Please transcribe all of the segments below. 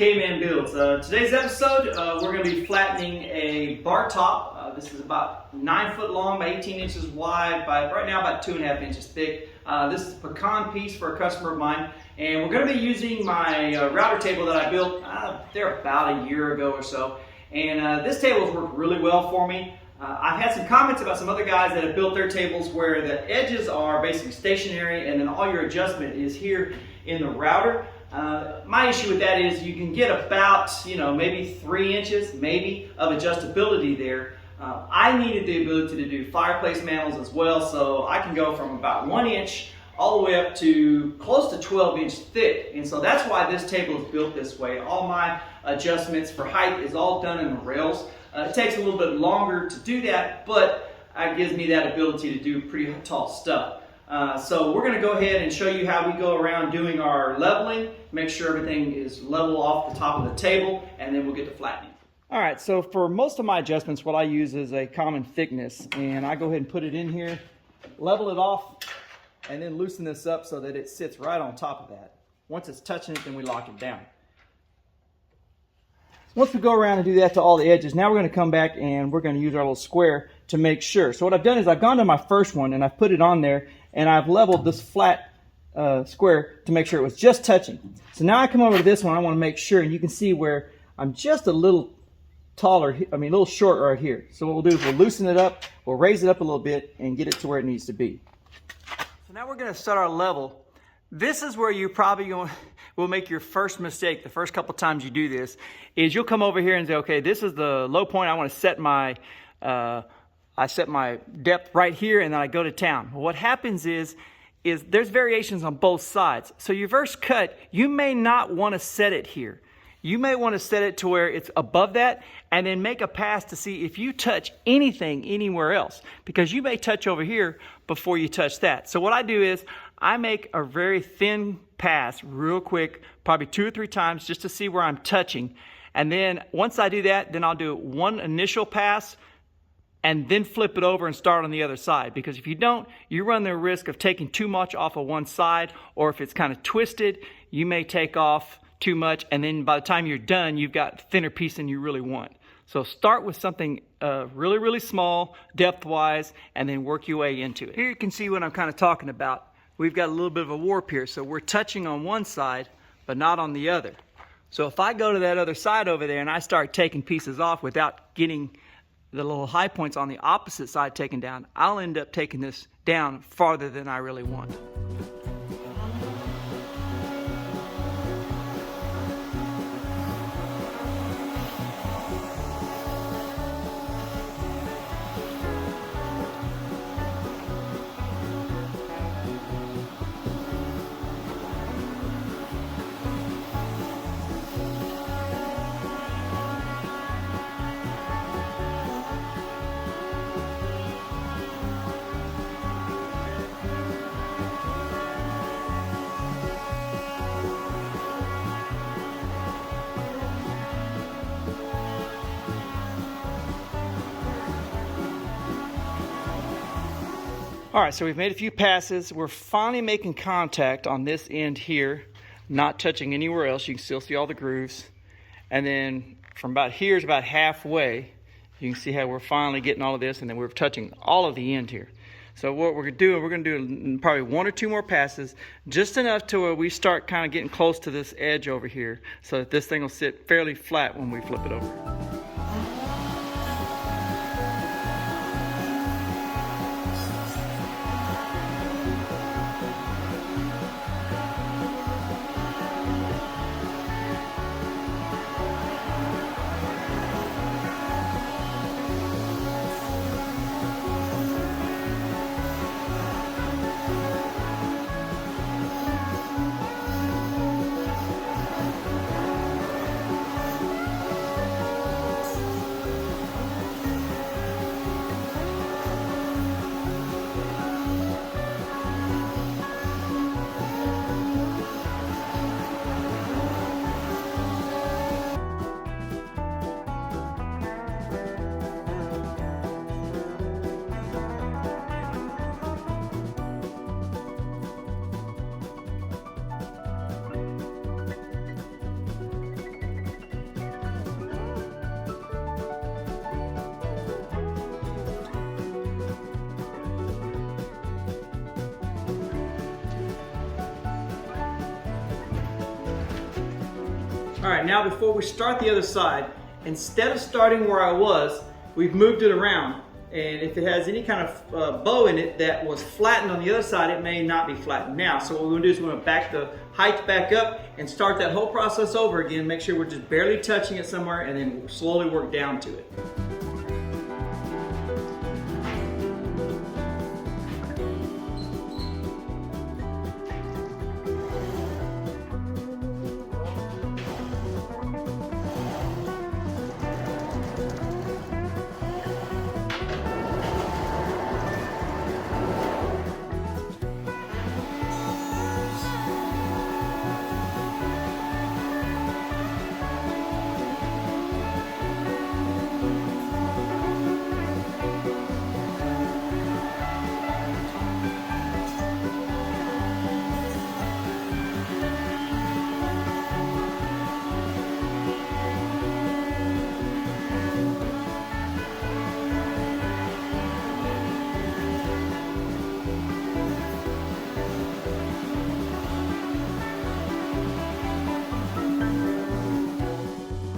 Caveman Builds. Today's episode, we're going to be flattening a bar top. This is about 9 foot long by 18 inches wide, by right now about 2.5 inches thick. This is a pecan piece for a customer of mine, and we're going to be using my router table that I built there about a year ago or so. And this table has worked really well for me. I've had some comments about some other guys that have built their tables where the edges are basically stationary and then all your adjustment is here in the router. My issue with that is you can get about, maybe 3 inches, maybe, of adjustability there. I needed the ability to do fireplace mantles as well, so I can go from about 1 inch all the way up to close to 12 inch thick. And so that's why this table is built this way. All my adjustments for height is all done in the rails. It takes a little bit longer to do that, but it gives me that ability to do pretty tall stuff. So we're going to go ahead and show you how we go around doing our leveling, make sure everything is level off the top of the table, and then we'll get to flattening. Alright, so for most of my adjustments, what I use is a common thickness, and I go ahead and put it in here, level it off, and then loosen this up so that it sits right on top of that. Once it's touching it, then we lock it down. Once we go around and do that to all the edges, now we're going to come back and we're going to use our little square to make sure. So what I've done is I've gone to my first one and I've put it on there and I've leveled this flat square to make sure it was just touching. So now I come over to this one, I want to make sure, and you can see where I'm just a little taller, a little short right here. So what we'll do is we'll loosen it up, we'll raise it up a little bit and get it to where it needs to be. So now we're going to start our level. This is where you probably will make your first mistake the first couple times you do this, is you'll come over here and say, okay, this is the low point. I want to set my, I set my depth right here and then I go to town. Well, what happens is there's variations on both sides. So your first cut, you may not want to set it here. You may want to set it to where it's above that and then make a pass to see if you touch anything anywhere else, because you may touch over here before you touch that. So what I do is I make a very thin pass real quick, probably 2 or 3 times just to see where I'm touching. And then once I do that, then I'll do one initial pass and then flip it over and start on the other side. Because if you don't, you run the risk of taking too much off of one side, or if it's kind of twisted, you may take off too much, and then by the time you're done, you've got a thinner piece than you really want. So start with something really, really small, depth-wise, and then work your way into it. Here you can see what I'm kind of talking about. We've got a little bit of a warp here, so we're touching on one side, but not on the other. So if I go to that other side over there and I start taking pieces off without getting the little high points on the opposite side taken down, I'll end up taking this down farther than I really want. All right, so we've made a few passes. We're finally making contact on this end here, not touching anywhere else. You can still see all the grooves. And then from about here is about halfway. You can see how we're finally getting all of this, and then we're touching all of the end here. So what we're going to do probably 1 or 2 more passes, just enough to where we start kind of getting close to this edge over here, so that this thing will sit fairly flat when we flip it over. All right, now before we start the other side, instead of starting where I was, we've moved it around. And if it has any kind of bow in it that was flattened on the other side, it may not be flattened now. So what we're gonna do is we're gonna back the height back up and start that whole process over again. Make sure we're just barely touching it somewhere and then slowly work down to it.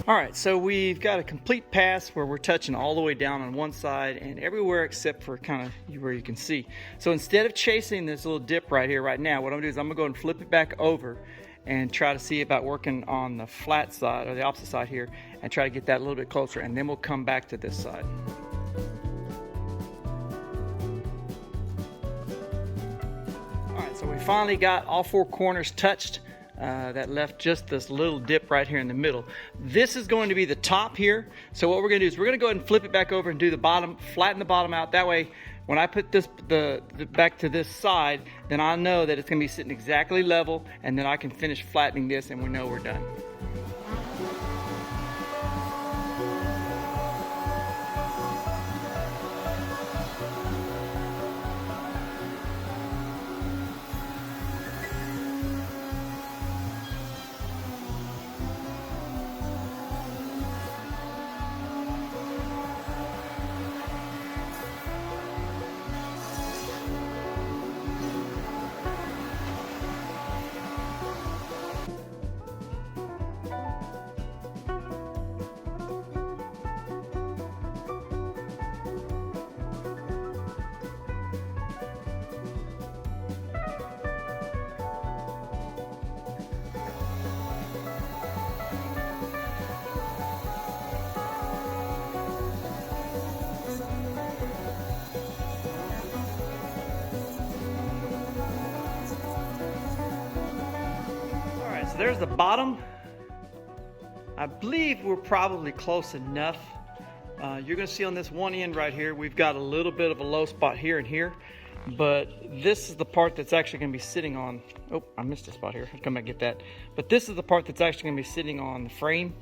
All right, so we've got a complete pass where we're touching all the way down on one side and everywhere except for kind of where you can see. So instead of chasing this little dip right here right now, what I'm gonna do is I'm gonna go and flip it back over and try to see about working on the flat side or the opposite side here and try to get that a little bit closer, and then we'll come back to this side. All right, so we finally got all four corners touched. That left just this little dip right here in the middle. This is going to be the top here. So what we're going to do is we're going to go ahead and flip it back over and do the bottom, flatten the bottom out. That way, when I put this back to this side, then I know that it's going to be sitting exactly level, and then I can finish flattening this and we know we're done. So there's the bottom. I believe we're probably close enough. You're gonna see on this one end right here, we've got a little bit of a low spot here and here, but this is the part that's actually gonna be sitting on, oh, I missed a spot here, I'll come back and get that. But this is the part that's actually gonna be sitting on the frame.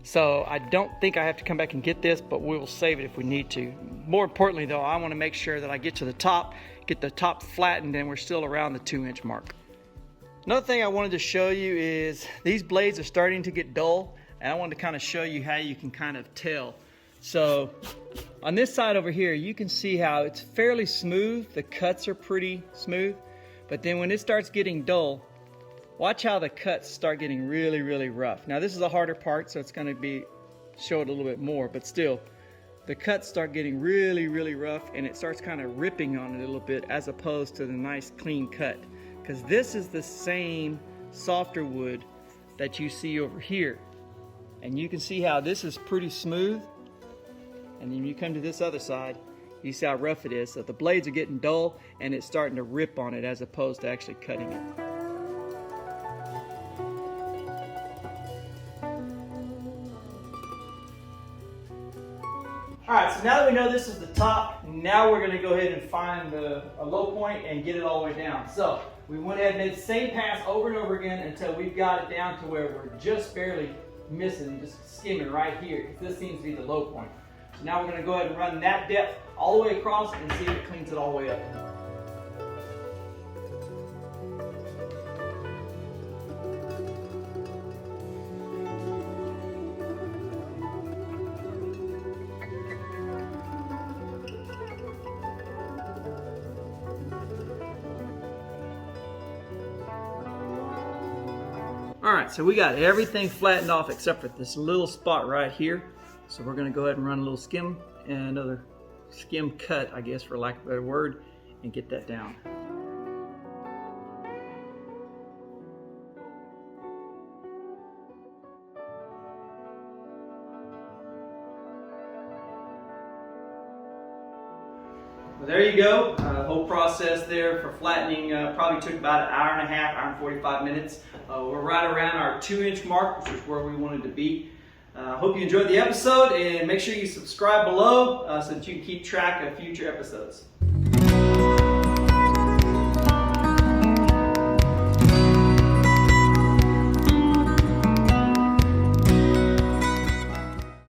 So I don't think I have to come back and get this, but we will save it if we need to. More importantly though, I wanna make sure that I get to the top, get the top flattened, and we're still around the 2-inch mark. Another thing I wanted to show you is these blades are starting to get dull, and I wanted to kind of show you how you can kind of tell. So on this side over here, you can see how it's fairly smooth. The cuts are pretty smooth, but then when it starts getting dull, watch how the cuts start getting really, really rough. Now this is a harder part, so it's going to show it a little bit more, but still, the cuts start getting really, really rough, and it starts kind of ripping on it a little bit as opposed to the nice clean cut. Because this is the same softer wood that you see over here. And you can see how this is pretty smooth. And then you come to this other side, you see how rough it is. So the blades are getting dull and it's starting to rip on it as opposed to actually cutting it. Alright, so now that we know this is the top, now we're going to go ahead and find a low point and get it all the way down. So we went ahead and made the same pass over and over again until we've got it down to where we're just barely missing, just skimming right here, because this seems to be the low point. So now we're going to go ahead and run that depth all the way across and see if it cleans it all the way up. All right, so we got everything flattened off except for this little spot right here. So we're going to go ahead and run a little skim and another skim cut, I guess, for lack of a better word, and get that down. Well, there you go. The whole process there for flattening probably took about an hour and a half, hour and 45 minutes. We're right around our 2-inch mark, which is where we wanted to be. Hope you enjoyed the episode, and make sure you subscribe below so that you can keep track of future episodes.